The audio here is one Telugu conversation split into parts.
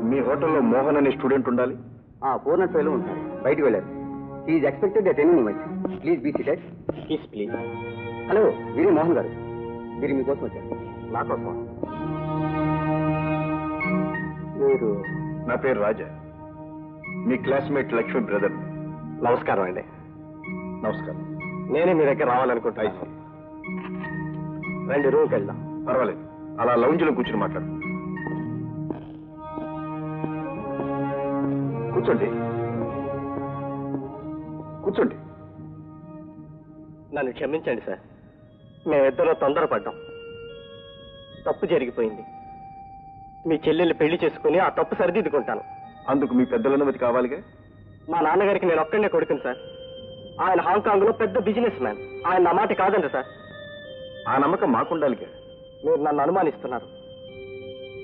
మీ హోటల్లో మోహన్ అనే స్టూడెంట్ ఉండాలి. పూర్ణ ఫెయిల్ ఉంటారు, బయటికి వెళ్ళారు. Is expected at any moment. Please be seated. Please. Hello, వీరి మోహన్ గారు, వీరి మీకోసం వచ్చారు. నా కోసం? మీరు? నా పేరు రాజా, మీ క్లాస్మేట్ లక్ష్మి బ్రదర్. నమస్కారం అండి. నమస్కారం. నేనే మీ దగ్గర రావాలనుకుంటా. రండి, రూమ్కి వెళ్దాం. పర్వాలేదు, అలా లౌంజ్లో కూర్చుని మాట్లాడు. కూర్చోండి కూర్చోండి. నన్ను క్షమించండి సార్, మేమిద్దరూ తొందరపడ్డాం. తప్పు జరిగిపోయింది. మీ చెల్లెల్ని పెళ్లి చేసుకుని ఆ తప్పు సరిదిద్దుకుంటాను. అందుకు మీ పెద్దల అనుమతి కావాలిగా? మా నాన్నగారికి నేను ఒక్కడనే కొడుకుని సార్. ఆయన హాంకాంగ్ లో పెద్ద బిజినెస్ మ్యాన్. ఆయన నా మాట కాదండి సార్. ఆ నమ్మకం మాకుండాలిగా. మీరు నన్ను అనుమానిస్తున్నారు.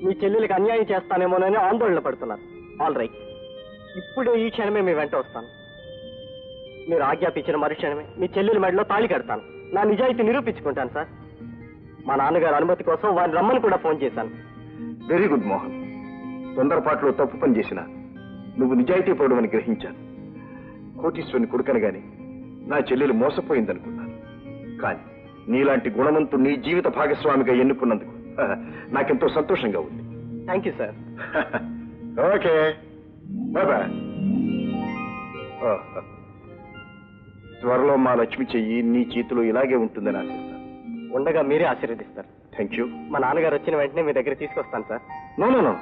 మీ చెల్లెలికి అన్యాయం చేస్తానేమోనని ఆందోళన పడుతున్నారు. ఆల్ రైట్, ఇప్పుడే ఈ క్షణమే మీ వెంట వస్తాను. మీరు ఆజ్ఞాపించిన మరుక్షణమే మీ చెల్లెలి మెడలో తాళి కడతాను. నా నిజాయితీ నిరూపించుకుంటాను సార్. మా నాన్నగారి అనుమతి కోసం వారిని రమ్మని కూడా ఫోన్ చేశాను. Very good Mohan. తొందరపాటులో తప్పు పని చేసిన నువ్వు నిజాయితీ పడవని గ్రహించాను. కోటీశ్వరుని కొడుకనగానే నా చెల్లెలు మోసపోయిందనుకున్నాను. కానీ నీలాంటి గుణవంతు నీ జీవిత భాగస్వామిగా ఎన్నుకున్నందుకు నాకెంతో సంతోషంగా ఉంది. Thank you sir. ఓకే, బాబా. త్వరలో మా లక్ష్మి చెయ్యి నీ చేతిలో ఇలాగే ఉంటుందని ఆశిస్తాను. ఉండగా మీరే ఆశీర్వదిస్తారు. Thank you. మా నాన్నగారు వచ్చిన వెంటనే మీ దగ్గర తీసుకొస్తాను సార్. నో,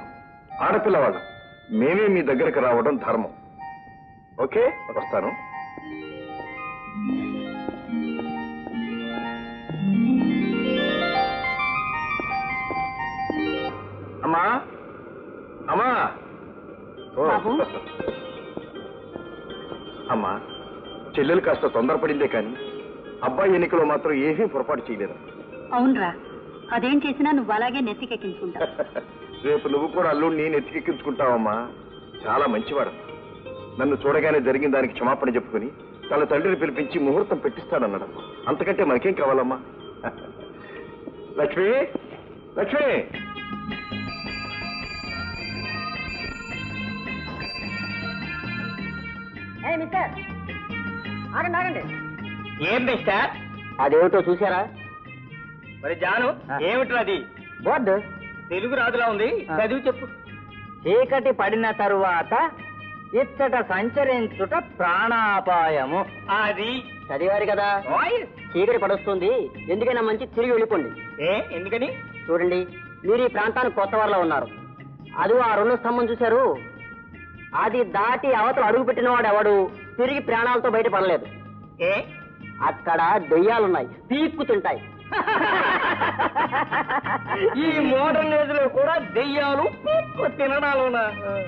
ఆడపిల్లవాళ్ళం మేమే మీ దగ్గరకు రావడం ధర్మం. ఓకే, వస్తాను. అమ్మా అమ్మా. అమ్మా, చెల్లెలు కాస్త తొందరపడిందే కానీ అబ్బాయి ఎన్నికలో మాత్రం ఏమీ పొరపాటు చేయలేదు. అవునరా, అదేం చేసినా నువ్వు అలాగే నెత్తికెక్కించుకుంటావు. రేపు నువ్వు కూడా అల్లుడిని నెత్తికెక్కించుకుంటావమ్మా. చాలా మంచివాడు. నన్ను చూడగానే జరిగిన దానికి క్షమాపణ చెప్పుకుని తన తండ్రిని పిలిపించి ముహూర్తం పెట్టిస్తాడన్నాడు. అంతకంటే మనకేం కావాలమ్మా? లక్ష్మి, లక్ష్మి. ఆగండి. ఏం మిస్టర్? అదేమిటో చూసారా? మరి జాను, ఏమిటి అది? బోర్డు తెలుగు రాదులా ఉంది, చదివి చెప్పు. చీకటి పడిన తరువాత ఇచ్చట సంచరించుట ప్రాణాపాయము. అది చదివారు కదా. చీకటి పడొస్తుంది, ఎందుకైనా మంచి తిరిగి వెళ్ళిపోండి. ఎందుకని? చూడండి, మీరు ఈ ప్రాంతానికి కొత్త వారిలో ఉన్నారు. అది ఆ 2 స్తంభం చూశారు, అది దాటి అవతల అడుగు పెట్టిన వాడు ఎవడు తిరిగి ప్రాణాలతో బయటపడలేదు. అక్కడ దెయ్యాలున్నాయి, పీక్కు తింటాయి. ఈ మోడర్న్ ఏజ్ లో కూడా దెయ్యాలు పీక్కు తినడాలున్నా.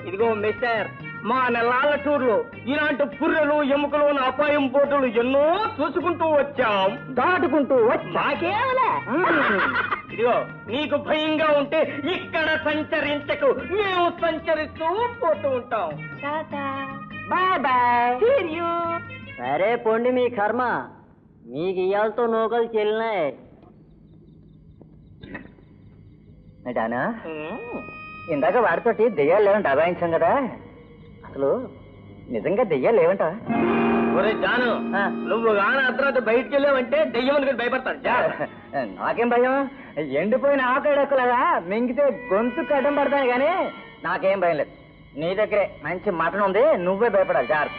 ఇదిగో మిస్టర్, మా నెలాళ్ళ టూర్లో ఇలాంటి పుర్రెలు ఎముకలు అపాయం పోటులు ఎన్నో చూసుకుంటూ వచ్చాం, దాటుకుంటూ వచ్చాకేవలే. ఇదిగో, నీకు భయంగా ఉంటే ఇక్కడ సంచరించకు, మేము సంచరిస్తూ పోతూ ఉంటాం. Bye bye. సరే పొండి, మీ కర్మ. మీకు ఇయాలతో నూకలు చెల్లినాయి. డానా, ఇందాక వాడితోటి దెయ్యాలు లేవంట అబాయించాం కదా, అసలు నిజంగా దెయ్యాలు లేవంట? ఒరే జాను, నువ్వు గాన అర్ధరాత్రి బయటికి వెళ్ళావంటే దెయ్యం అనుకుని భయపడతాను. నాకేం భయం? ఎండిపోయిన ఆకడెక్కలాగా మింగితే గొంతు కడ్డం పడతాను కానీ నాకేం భయం లేదు. నీ దగ్గరే మంచి మటన్ ఉంది, నువ్వే భయపడాలి.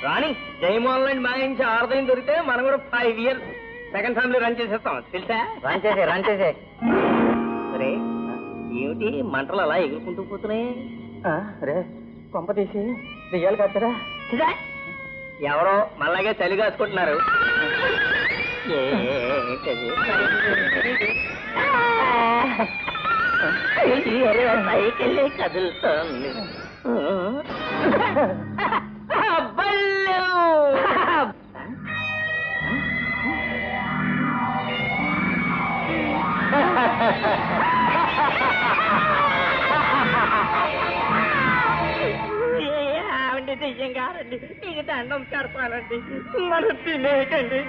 రాణి, జయమోహన్ లాంటి మాయించి ఆరుదయం దొరికితే మనం కూడా 5 years సెకండ్ ఫ్యామిలీ రన్ చేసేస్తాం, తెలుసా? రన్ చేసే. సరే, ఏమిటి మంటలు అలా ఎగురుకుంటూ పోతున్నాయి? రే, కొంప తీసి దెయ్యాలు కట్టరా? ఎవరో మళ్ళాగే చలి కాసుకుంటున్నారు. సైకిల్ కదులుతోంది. దెయ్యంగారండి, నీకు దండం కడతానండి. నన్ను తినేయకండి.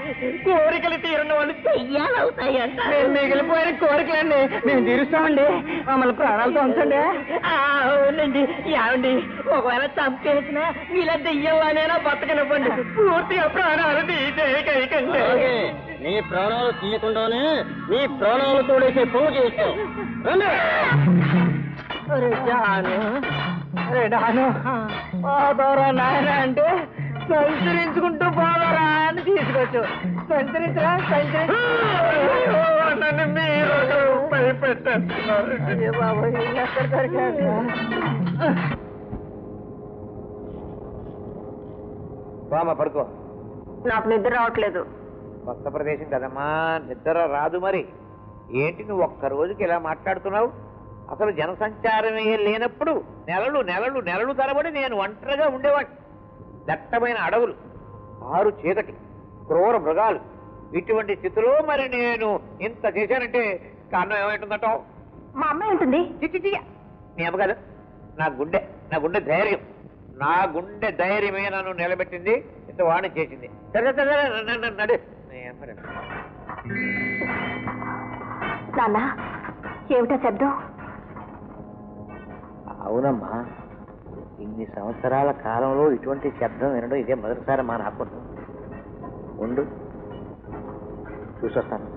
కోరికలు తీరని వాళ్ళు దయ్యాలవుతాయంట. మిగిలిపోయిన కోరికలండి మేము తీరుస్తామండి. మమ్మల్ని ప్రాణాలతో ఉంచండి. అవునండి. ఏమండి ఒకవేళ చంపేసినా ఇలా దెయ్యంలానైనా బతకనివ్వండి. పూర్తిగా ప్రాణాలు తీసేయకండి. నీ ప్రాణాలు తీయకుండానే నీ ప్రాణాలు తోడేసే పువ్వు చేస్తాం. పోదరా నాయన అంటే సంచరించుకుంటూ పోదరా అని తీసుకొచ్చు. సంచరించరా నన్ను మీరు భయపెట్టేస్తున్నారు. బాబు ఎక్కడ దొరికారు? బామ్మ పడుకో. నాకు నిద్ర రావట్లేదు. కొత్త ప్రదేశం కదమ్మా, నిద్ర రాదు. మరి ఏంటి నువ్వు ఒక్క రోజుకి ఇలా మాట్లాడుతున్నావు? అసలు జనసంచారమే లేనప్పుడు నెలలు నెలలు నెలలు తరబడి నేను ఒంటరిగా ఉండేవాడిని. దట్టమైన అడవులు, ఆరు చీకటి, క్రూర మృగాలు, ఇటువంటి స్థితిలో మరి నేను ఇంత చేశానంటే కారణం ఏమైంటుందటో? మా అమ్మాయి ఉంటుంది. చిచ్చిచియ నీ అమ్మ కాదు, నా గుండె ధైర్యం. నా గుండె ధైర్యమే నన్ను నిలబెట్టింది, ఇంత వాడిని చేసింది. సరే సరే నడు. నాన్న ఏమిటా శబ్దం? అవునమ్మా, ఇన్ని సంవత్సరాల కాలంలో ఇటువంటి శబ్దం వినడం ఇదే మొదటిసారి మా నాకు. ఉండు చూసొస్తాను.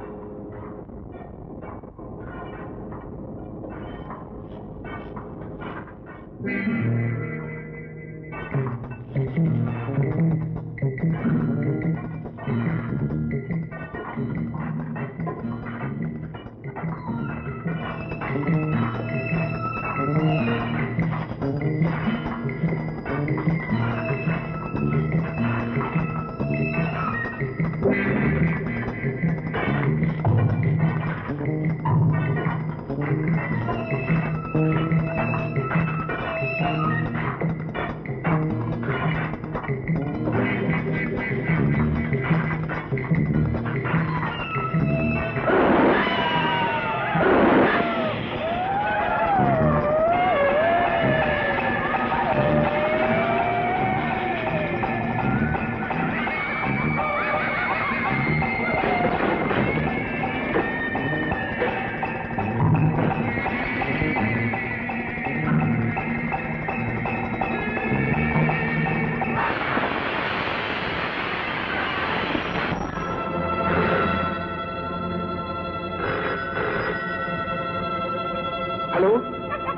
హలో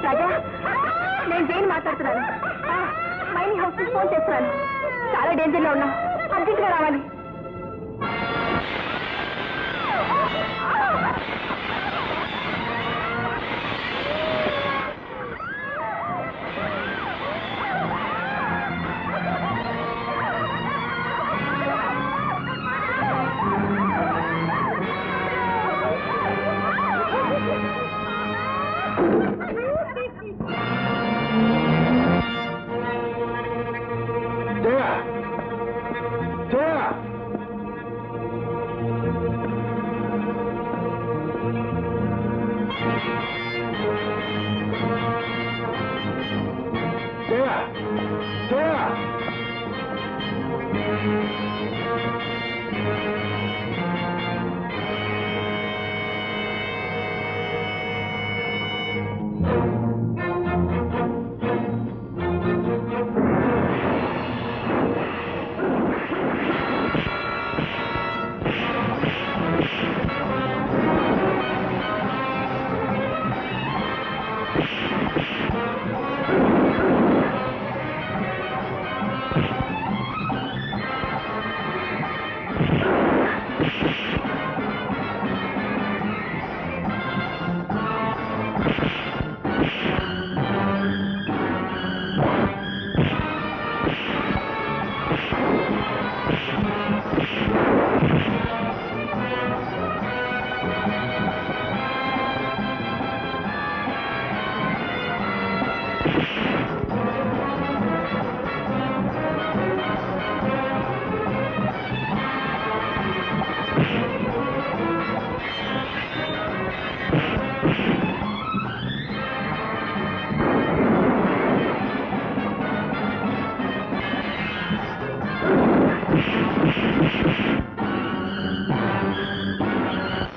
రాజా, నేను జైన్ మాట్లాడుతున్నాను. మైనింగ్ హౌస్ ఫోన్ చేస్తున్నాను. చాలా డేంజర్ లో ఉన్నాం, అర్జెంట్ గా రావాలి.